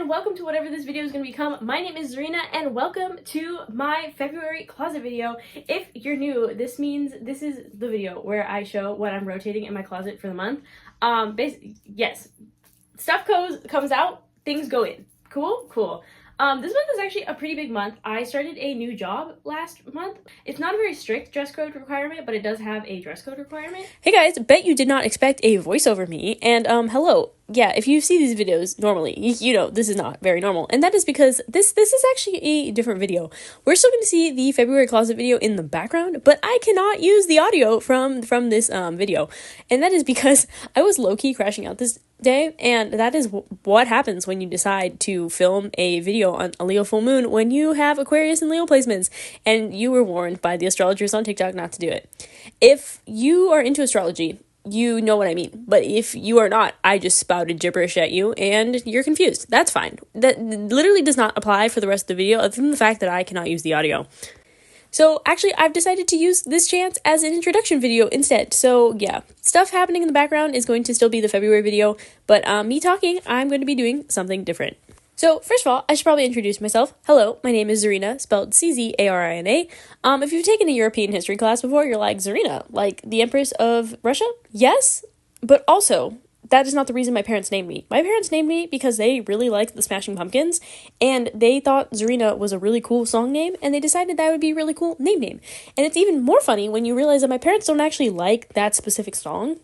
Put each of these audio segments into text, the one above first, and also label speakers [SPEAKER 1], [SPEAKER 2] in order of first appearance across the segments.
[SPEAKER 1] welcome to whatever this video is going to become. My name is Zarina and welcome to my February closet video. If you're new, this means this is the video where I show what I'm rotating in my closet for the month. Yes, stuff comes out, things go in. Cool. This month is actually a pretty big month. I started a new job last month. It's not a very strict dress code requirement, but it does have a dress code requirement.
[SPEAKER 2] Hey guys, bet you did not expect a voice over me, and hello. Yeah, if you see these videos normally, you know this is not very normal, and that is because this is actually a different video. We're still going to see the February closet video in the background, but I cannot use the audio from this video, and that is because I was low-key crashing out this day, and that is what happens when you decide to film a video on a Leo full moon when you have Aquarius and Leo placements, and you were warned by the astrologers on TikTok not to do it. If you are into astrology, you know what I mean. But if you are not, I just spouted gibberish at you and you're confused. That's fine. That literally does not apply for the rest of the video, other than the fact that I cannot use the audio. So actually, I've decided to use this chance as an introduction video instead. So yeah, stuff happening in the background is going to still be the February video, but me talking, I'm going to be doing something different. So first of all, I should probably introduce myself. Hello, my name is Zarina, spelled C-Z-A-R-I-N-A. If you've taken a European history class before, you're like, Zarina, like the Empress of Russia? Yes, but also, that is not the reason my parents named me. My parents named me because they really liked the Smashing Pumpkins, and they thought Zarina was a really cool song name, and they decided that would be a really cool name. And it's even more funny when you realize that my parents don't actually like that specific song?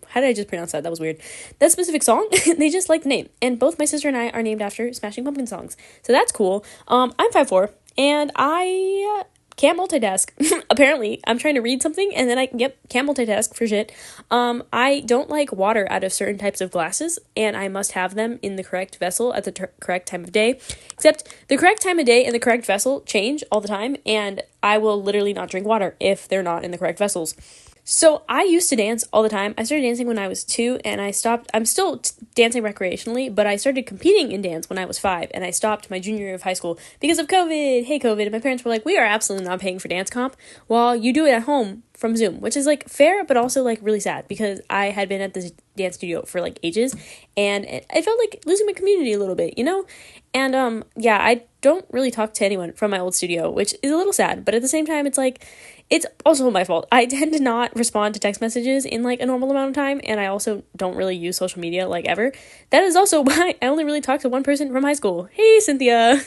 [SPEAKER 2] How did I just pronounce that? That was weird. That specific song, they just like the name. And both my sister and I are named after Smashing Pumpkin songs. So that's cool. I'm 5'4", and I can't multitask. Apparently, I'm trying to read something, and then can't multitask for shit. I don't like water out of certain types of glasses, and I must have them in the correct vessel at the correct time of day. Except the correct time of day and the correct vessel change all the time, and I will literally not drink water if they're not in the correct vessels. So I used to dance all the time. I started dancing when I was 2, and I stopped. I'm still dancing recreationally, but I started competing in dance when I was 5, and I stopped my junior year of high school because of COVID. Hey, COVID. And my parents were like, we are absolutely not paying for dance comp while you do it at home from Zoom, which is like fair, but also like really sad because I had been at this dance studio for like ages, and I felt like losing my community a little bit, you know? And yeah, I don't really talk to anyone from my old studio, which is a little sad, but at the same time, it's like, it's also my fault. I tend to not respond to text messages in like a normal amount of time, and I also don't really use social media like ever. That is also why I only really talk to one person from high school. Hey, Cynthia.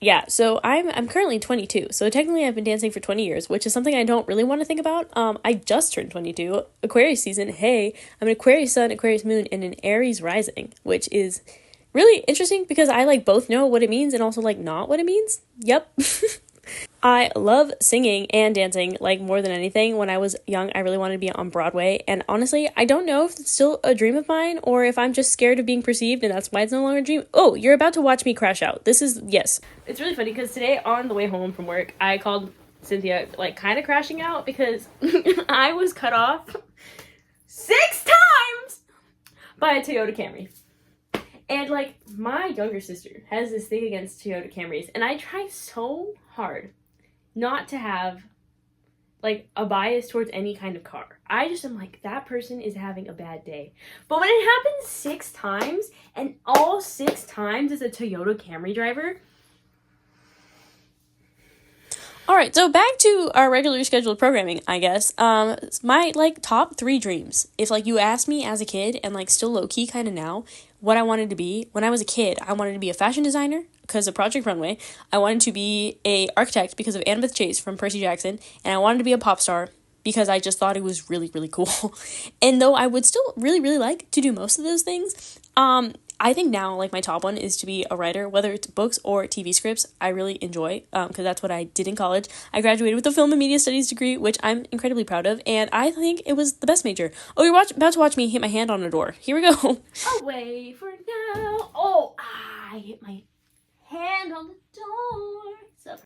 [SPEAKER 2] Yeah, so I'm currently 22, so technically I've been dancing for 20 years, which is something I don't really want to think about. I just turned 22, Aquarius season, hey, I'm an Aquarius sun, Aquarius moon, and an Aries rising, which is really interesting because I like both know what it means and also like not what it means. Yep. I love singing and dancing like more than anything. When I was young, I really wanted to be on Broadway, and honestly, I don't know if it's still a dream of mine or if I'm just scared of being perceived and that's why it's no longer a dream. Oh, you're about to watch me crash out. Yes.
[SPEAKER 1] It's really funny because today on the way home from work, I called Cynthia like kind of crashing out because I was cut off 6 times by a Toyota Camry. And like my younger sister has this thing against Toyota Camrys, and I try so hard not to have like a bias towards any kind of car. I just am like, that person is having a bad day. But when it happens 6 times, and all 6 times is a Toyota Camry driver.
[SPEAKER 2] All right, so back to our regularly scheduled programming, I guess. My like top 3 dreams. If like you asked me as a kid, and like still low key kind of now, what I wanted to be when I was a kid, I wanted to be a fashion designer because of Project Runway. I wanted to be a architect because of Annabeth Chase from Percy Jackson, and I wanted to be a pop star because I just thought it was really, really cool. And though I would still really, really like to do most of those things, I think now, like, my top one is to be a writer, whether it's books or TV scripts. I really enjoy, because that's what I did in college. I graduated with a film and media studies degree, which I'm incredibly proud of, and I think it was the best major. Oh, you're about to watch me hit my hand on a door. Here we go.
[SPEAKER 1] Away for now. Oh, I hit my hand on the door.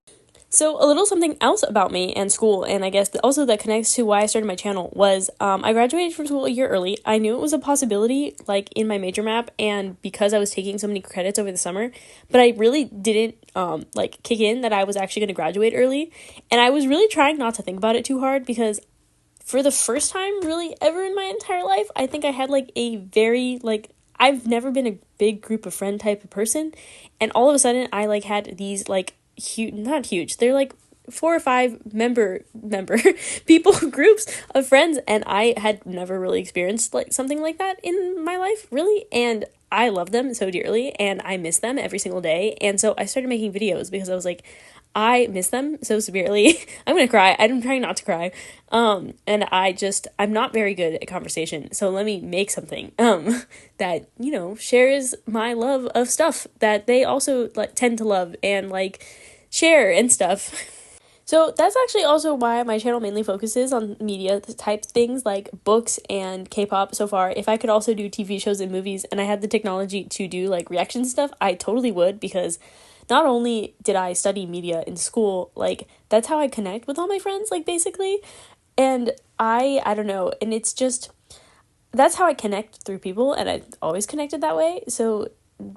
[SPEAKER 2] So a little something else about me and school, and I guess also that connects to why I started my channel, was I graduated from school a year early. I knew it was a possibility, like, in my major map, and because I was taking so many credits over the summer, but I really didn't, kick in that I was actually going to graduate early, and I was really trying not to think about it too hard, because for the first time, really, ever in my entire life, I think I had, like, a very, like, I've never been a big group of friend type of person, and all of a sudden I like had these like huge, not huge, they're like 4 or 5 member people groups of friends, and I had never really experienced like something like that in my life, really. And I love them so dearly and I miss them every single day. And so I started making videos because I was like, I miss them so severely. I'm gonna cry. I'm trying not to cry. And I'm not very good at conversation. So let me make something that, you know, shares my love of stuff that they also like tend to love and like share and stuff. So that's actually also why my channel mainly focuses on media type things like books and K-pop so far. If I could also do TV shows and movies and I had the technology to do like reaction stuff, I totally would, because not only did I study media in school, like that's how I connect with all my friends, like basically. And I don't know, and it's just, that's how I connect through people, and I've always connected that way. So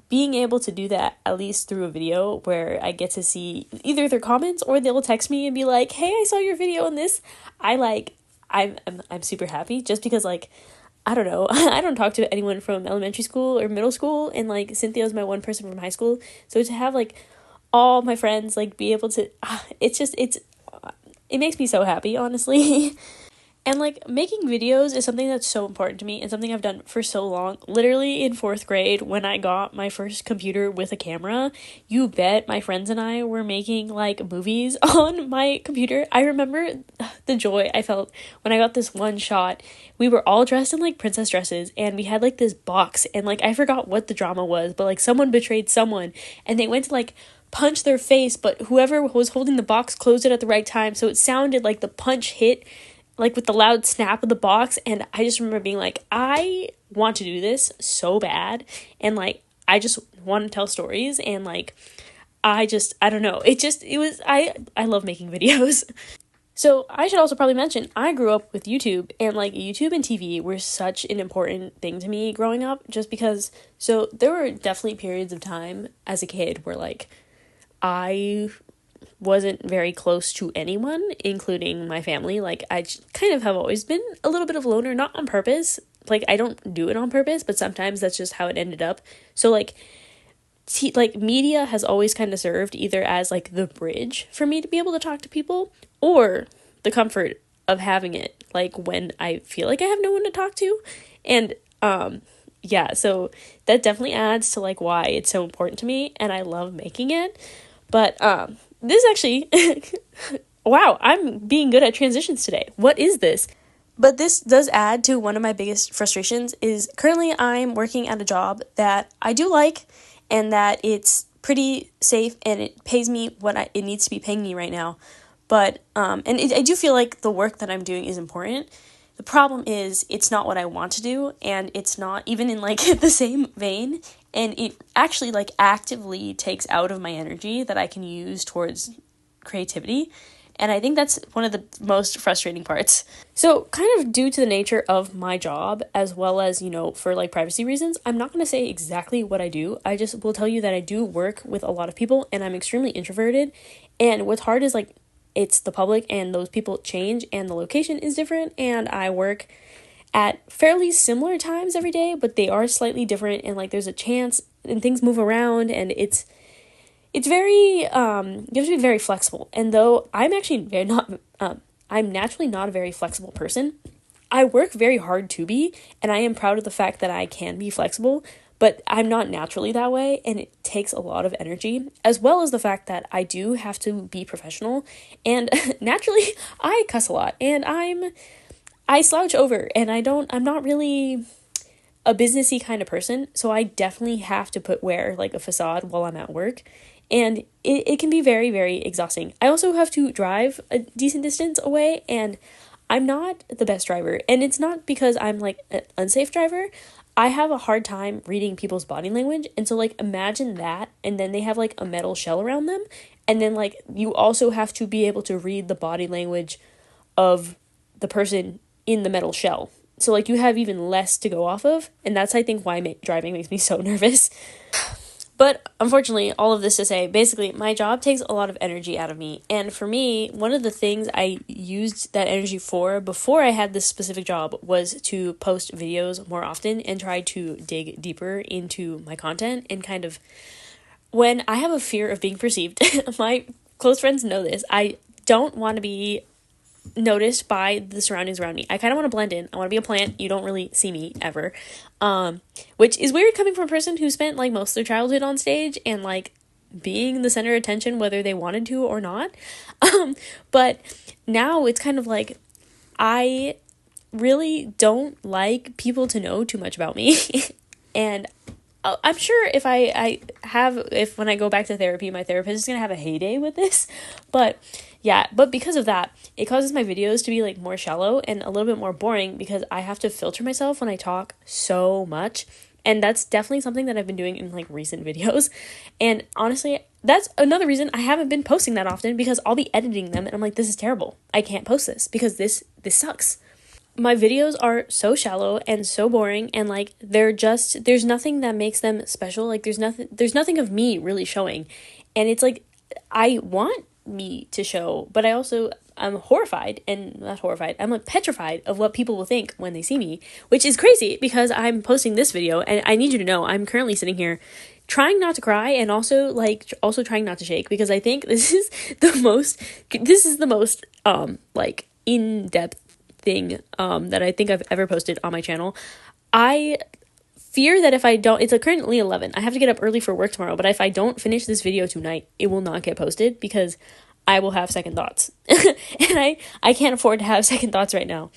[SPEAKER 2] being able to do that, at least through a video where I get to see either their comments or they'll text me and be like, hey, I saw your video on this, I'm super happy, just because like, I don't know, I don't talk to anyone from elementary school or middle school, and like Cynthia's my one person from high school, so to have like all my friends like be able to, it makes me so happy, honestly. And like making videos is something that's so important to me and something I've done for so long. Literally in 4th grade, when I got my first computer with a camera, you bet my friends and I were making like movies on my computer. I remember the joy I felt when I got this one shot. We were all dressed in like princess dresses and we had like this box, and like I forgot what the drama was, but like someone betrayed someone and they went to like punch their face, but whoever was holding the box closed it at the right time, so it sounded like the punch hit like with the loud snap of the box. And I just remember being like, I want to do this so bad, and like I just want to tell stories, and like I don't know, I love making videos. So I should also probably mention, I grew up with YouTube, and like YouTube and TV were such an important thing to me growing up, just because, so there were definitely periods of time as a kid where like I wasn't very close to anyone, including my family. Like I kind of have always been a little bit of a loner, not on purpose. Like I don't do it on purpose, but sometimes that's just how it ended up. So like like media has always kind of served either as like the bridge for me to be able to talk to people, or the comfort of having it like when I feel like I have no one to talk to. And yeah, so that definitely adds to like why it's so important to me and I love making it. But this actually wow, I'm being good at transitions today. What is this? But this does add to one of my biggest frustrations. Is currently I'm working at a job that I do like, and that it's pretty safe and it pays me what it needs to be paying me right now. But I do feel like the work that I'm doing is important. The problem is it's not what I want to do, and it's not even in like the same vein, and it actually like actively takes out of my energy that I can use towards creativity. And I think that's one of the most frustrating parts. So kind of due to the nature of my job, as well as, you know, for like privacy reasons, I'm not going to say exactly what I do. I just will tell you that I do work with a lot of people, and I'm extremely introverted. And what's hard is like, it's the public, and those people change, and the location is different, and I work at fairly similar times every day, but they are slightly different, and like there's a chance and things move around, and it's very you have to be very flexible. And though I'm actually very not I'm naturally not a very flexible person, I work very hard to be, and I am proud of the fact that I can be flexible, but I'm not naturally that way, and it takes a lot of energy, as well as the fact that I do have to be professional, and naturally I cuss a lot, and I slouch over, and I'm not really a businessy kind of person, so I definitely have to wear like a facade while I'm at work, and it can be very, very exhausting. I also have to drive a decent distance away, and I'm not the best driver, and it's not because I'm like an unsafe driver. I have a hard time reading people's body language, and so like imagine that, and then they have like a metal shell around them, and then like you also have to be able to read the body language of the person in the metal shell. So like you have even less to go off of, and that's I think why driving makes me so nervous. But unfortunately, all of this to say, basically, my job takes a lot of energy out of me. And for me, one of the things I used that energy for before I had this specific job was to post videos more often and try to dig deeper into my content. And kind of, when I have a fear of being perceived, my close friends know this, I don't want to be noticed by the surroundings around me. I kind of want to blend in. I want to be a plant. You don't really see me ever. Which is weird coming from a person who spent like most of their childhood on stage and like being the center of attention whether they wanted to or not. But now it's kind of like I really don't like people to know too much about me. And I'm sure if if when I go back to therapy, my therapist is going to have a heyday with this. But yeah, but because of that, it causes my videos to be like more shallow and a little bit more boring because I have to filter myself when I talk so much. And that's definitely something that I've been doing in like recent videos. And honestly, that's another reason I haven't been posting that often, because I'll be editing them and I'm like, this is terrible. I can't post this because this sucks. My videos are so shallow and so boring, and like there's nothing that makes them special. Like there's nothing of me really showing. And it's like I want me to show, but I'm horrified, and not horrified, I'm like petrified of what people will think when they see me, which is crazy because I'm posting this video and I need you to know I'm currently sitting here trying not to cry and also trying not to shake, because I think this is the most like in-depth thing that I think I've ever posted on my channel. I fear that if I don't, it's currently 11. I have to get up early for work tomorrow, but if I don't finish this video tonight, it will not get posted because I will have second thoughts. And I can't afford to have second thoughts right now.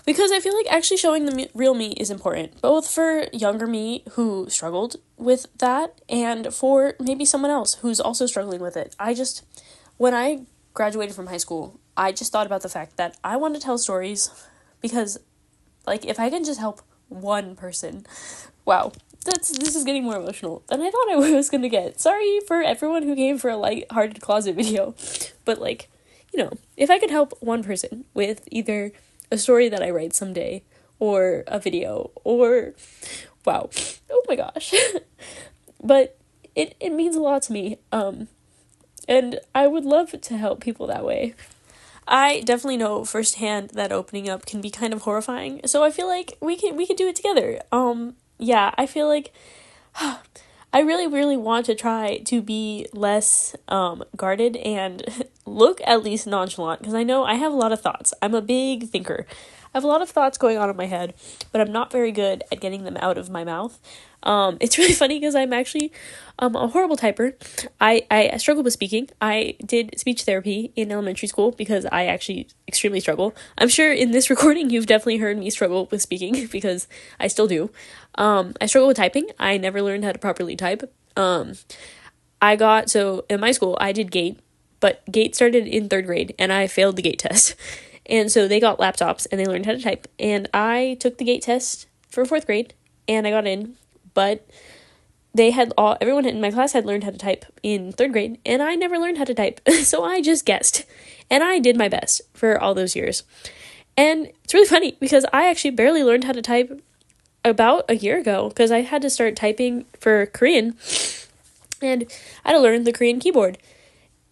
[SPEAKER 2] Because I feel like actually showing the real me is important, both for younger me who struggled with that and for maybe someone else who's also struggling with it. When I graduated from high school, I just thought about the fact that I want to tell stories because, like, if I can just help one person, wow, this is getting more emotional than I thought I was gonna get. Sorry for everyone who came for a light-hearted closet video, but like, if I could help one person with either a story that I write someday or a video or, wow, oh my gosh, but it means a lot to me, and I would love to help people that way. I definitely know firsthand that opening up can be kind of horrifying, so I feel like we could do it together. Yeah, I feel like I really, really want to try to be less guarded and look at least nonchalant, because I know I have a lot of thoughts. I'm a big thinker. I have a lot of thoughts going on in my head, but I'm not very good at getting them out of my mouth. It's really funny because I'm actually a horrible typer. I struggle with speaking. I did speech therapy in elementary school because I actually extremely struggle. I'm sure in this recording you've definitely heard me struggle with speaking because I still do. I struggle with typing. I never learned how to properly type. So in my school I did GATE, but GATE started in 3rd grade and I failed the GATE test. And so they got laptops and they learned how to type. And I took the GATE test for 4th grade and I got in. But everyone in my class had learned how to type in 3rd grade, and I never learned how to type. So I just guessed. And I did my best for all those years. And it's really funny because I actually barely learned how to type about a year ago because I had to start typing for Korean. And I had to learn the Korean keyboard.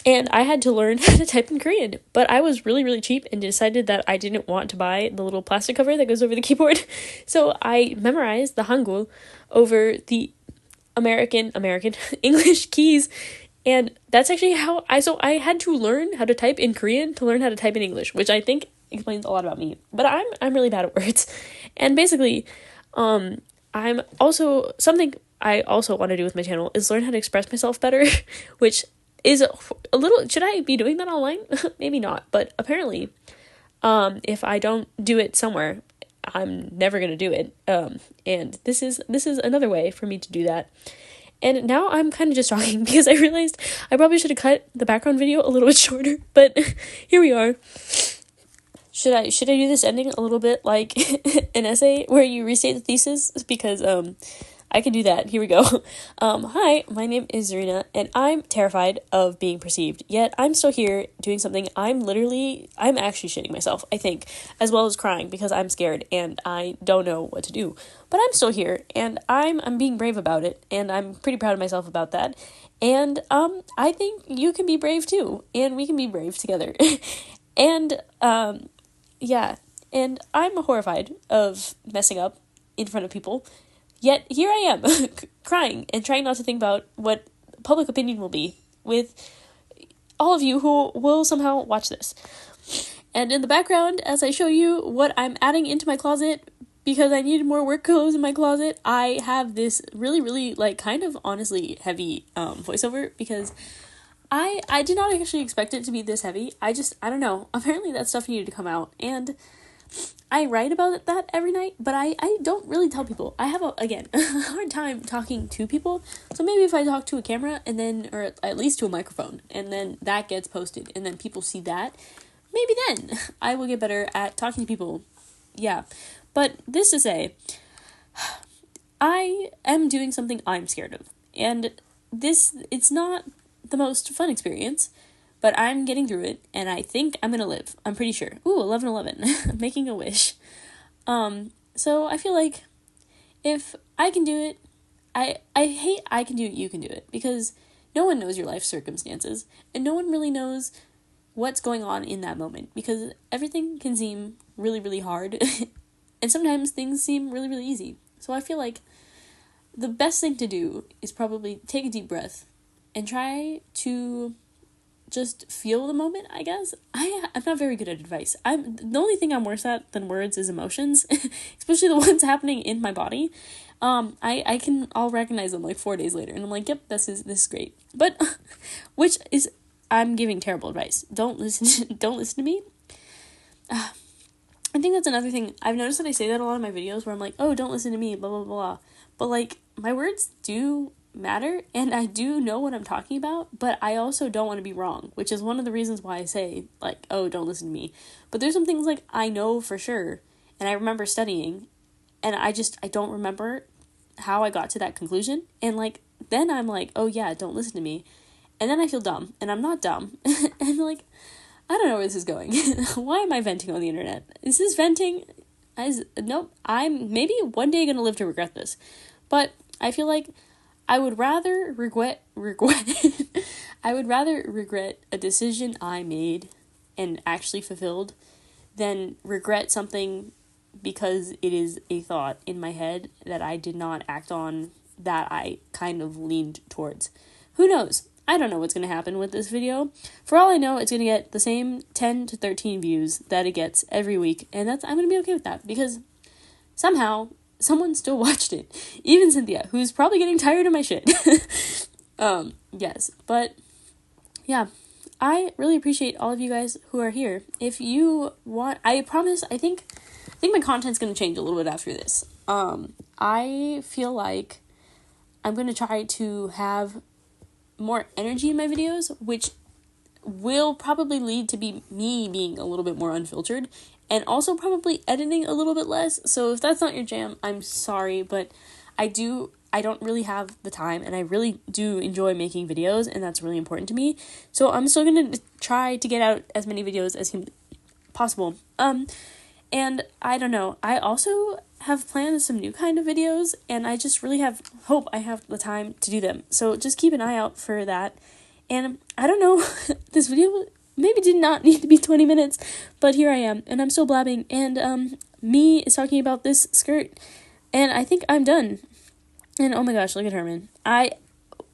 [SPEAKER 2] And I had to learn how to type in Korean, but I was really, really cheap and decided that I didn't want to buy the little plastic cover that goes over the keyboard. So I memorized the Hangul over the American English keys. And that's actually how I had to learn how to type in Korean to learn how to type in English, which I think explains a lot about me. But I'm really bad at words. And basically, I'm also, something I also want to do with my channel is learn how to express myself better, which is a little, should I be doing that online? Maybe not, but apparently, if I don't do it somewhere, I'm never gonna do it. And this is another way for me to do that. And now I'm kind of just talking because I realized I probably should have cut the background video a little bit shorter, but here we are. Should I do this ending a little bit like an essay where you restate the thesis? Because I can do that. Here we go. Hi, my name is Zarina, and I'm terrified of being perceived. Yet I'm still here doing something. I'm actually shitting myself, I think, as well as crying because I'm scared and I don't know what to do. But I'm still here, and I'm being brave about it, and I'm pretty proud of myself about that. And I think you can be brave too, and we can be brave together. And yeah, and I'm horrified of messing up in front of people. Yet here I am, crying and trying not to think about what public opinion will be with all of you who will somehow watch this. And in the background, as I show you what I'm adding into my closet, because I needed more work clothes in my closet, I have this really, really, like, kind of honestly heavy voiceover, because I did not actually expect it to be this heavy. I don't know. Apparently that stuff needed to come out, and I write about that every night, but I don't really tell people. I have, a hard time talking to people, so maybe if I talk to a camera, and then, or at least to a microphone, and then that gets posted, and then people see that, maybe then I will get better at talking to people. Yeah, but this to say, I am doing something I'm scared of, and it's not the most fun experience, but I'm getting through it, and I think I'm gonna live. I'm pretty sure. Ooh, 11/11. Making a wish. So I feel like if I can do it, I hate I can do it, you can do it, because no one knows your life circumstances, and no one really knows what's going on in that moment, because everything can seem really, really hard, and sometimes things seem really, really easy. So I feel like the best thing to do is probably take a deep breath and try to just feel the moment, I guess. I'm not very good at advice. The only thing I'm worse at than words is emotions, especially the ones happening in my body. I'll recognize them like 4 days later, and I'm like, yep, this is great. But, I'm giving terrible advice. Don't listen to me. I think that's another thing. I've noticed that I say that a lot in my videos where I'm like, oh, don't listen to me, blah, blah, blah. But, like, my words do matter, and I do know what I'm talking about, but I also don't want to be wrong, which is one of the reasons why I say, like, oh, don't listen to me. But there's some things, like, I know for sure, and I remember studying, and I don't remember how I got to that conclusion, and, like, then I'm like, oh, yeah, don't listen to me, and then I feel dumb, and I'm not dumb, and, like, I don't know where this is going. Why am I venting on the internet? Is this venting? Nope, I'm maybe one day gonna live to regret this, but I feel like I would rather regret I would rather regret a decision I made and actually fulfilled than regret something because it is a thought in my head that I did not act on, that I kind of leaned towards. Who knows? I don't know what's going to happen with this video. For all I know, it's going to get the same 10 to 13 views that it gets every week, and I'm going to be okay with that, because somehow someone still watched it. Even Cynthia, who's probably getting tired of my shit. Yes, but yeah, I really appreciate all of you guys who are here. If you want, I promise, I think my content's going to change a little bit after this. I feel like I'm going to try to have more energy in my videos, which will probably lead to me being a little bit more unfiltered, and also probably editing a little bit less. So if that's not your jam, I'm sorry, but I don't really have the time, and I really do enjoy making videos, and that's really important to me. So I'm still gonna try to get out as many videos as possible. And I don't know, I also have planned some new kind of videos, and I just really hope I have the time to do them. So just keep an eye out for that. And I don't know, this video maybe did not need to be 20 minutes, but here I am, and I'm still blabbing, and me is talking about this skirt, and I think I'm done. And oh my gosh, look at Herman. I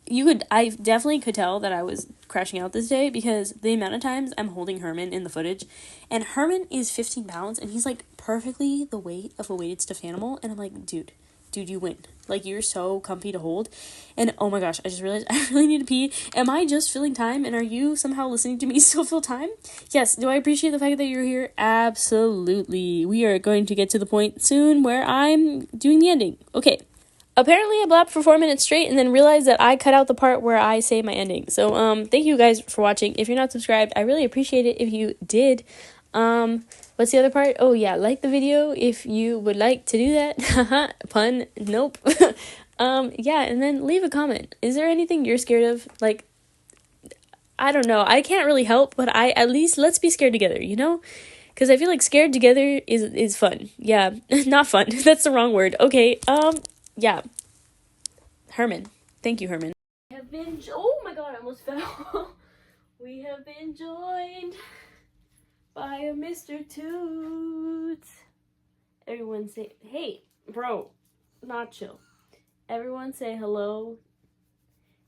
[SPEAKER 2] definitely could tell that I was crashing out this day, because the amount of times I'm holding Herman in the footage, and Herman is 15 pounds, and he's like perfectly the weight of a weighted stuffed animal, and I'm like, dude, you win. Like, you're so comfy to hold. And oh my gosh, I just realized I really need to pee. Am I just filling time, and are you somehow listening to me still fill time? Yes. Do I appreciate the fact that you're here? Absolutely. We are going to get to the point soon where I'm doing the ending. Okay. Apparently I blabbed for 4 minutes straight and then realized that I cut out the part where I say my ending. So, thank you guys for watching. If you're not subscribed, I really appreciate it if you did. What's the other part? Oh yeah, like the video if you would like to do that. Pun, nope. Yeah, and then leave a comment. Is there anything you're scared of? Like, I don't know. I can't really help, but at least let's be scared together, you know? Because I feel like scared together is fun. Yeah, not fun. That's the wrong word. Okay, yeah. Herman. Thank you, Herman. Have been oh my god, I almost fell. We have been joined by a Mr. Toots. Everyone say, hey, bro, not chill. Everyone say hello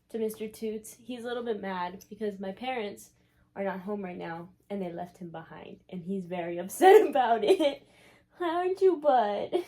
[SPEAKER 2] to Mr. Toots. He's a little bit mad because my parents are not home right now and they left him behind. And he's very upset about it. Aren't you, bud?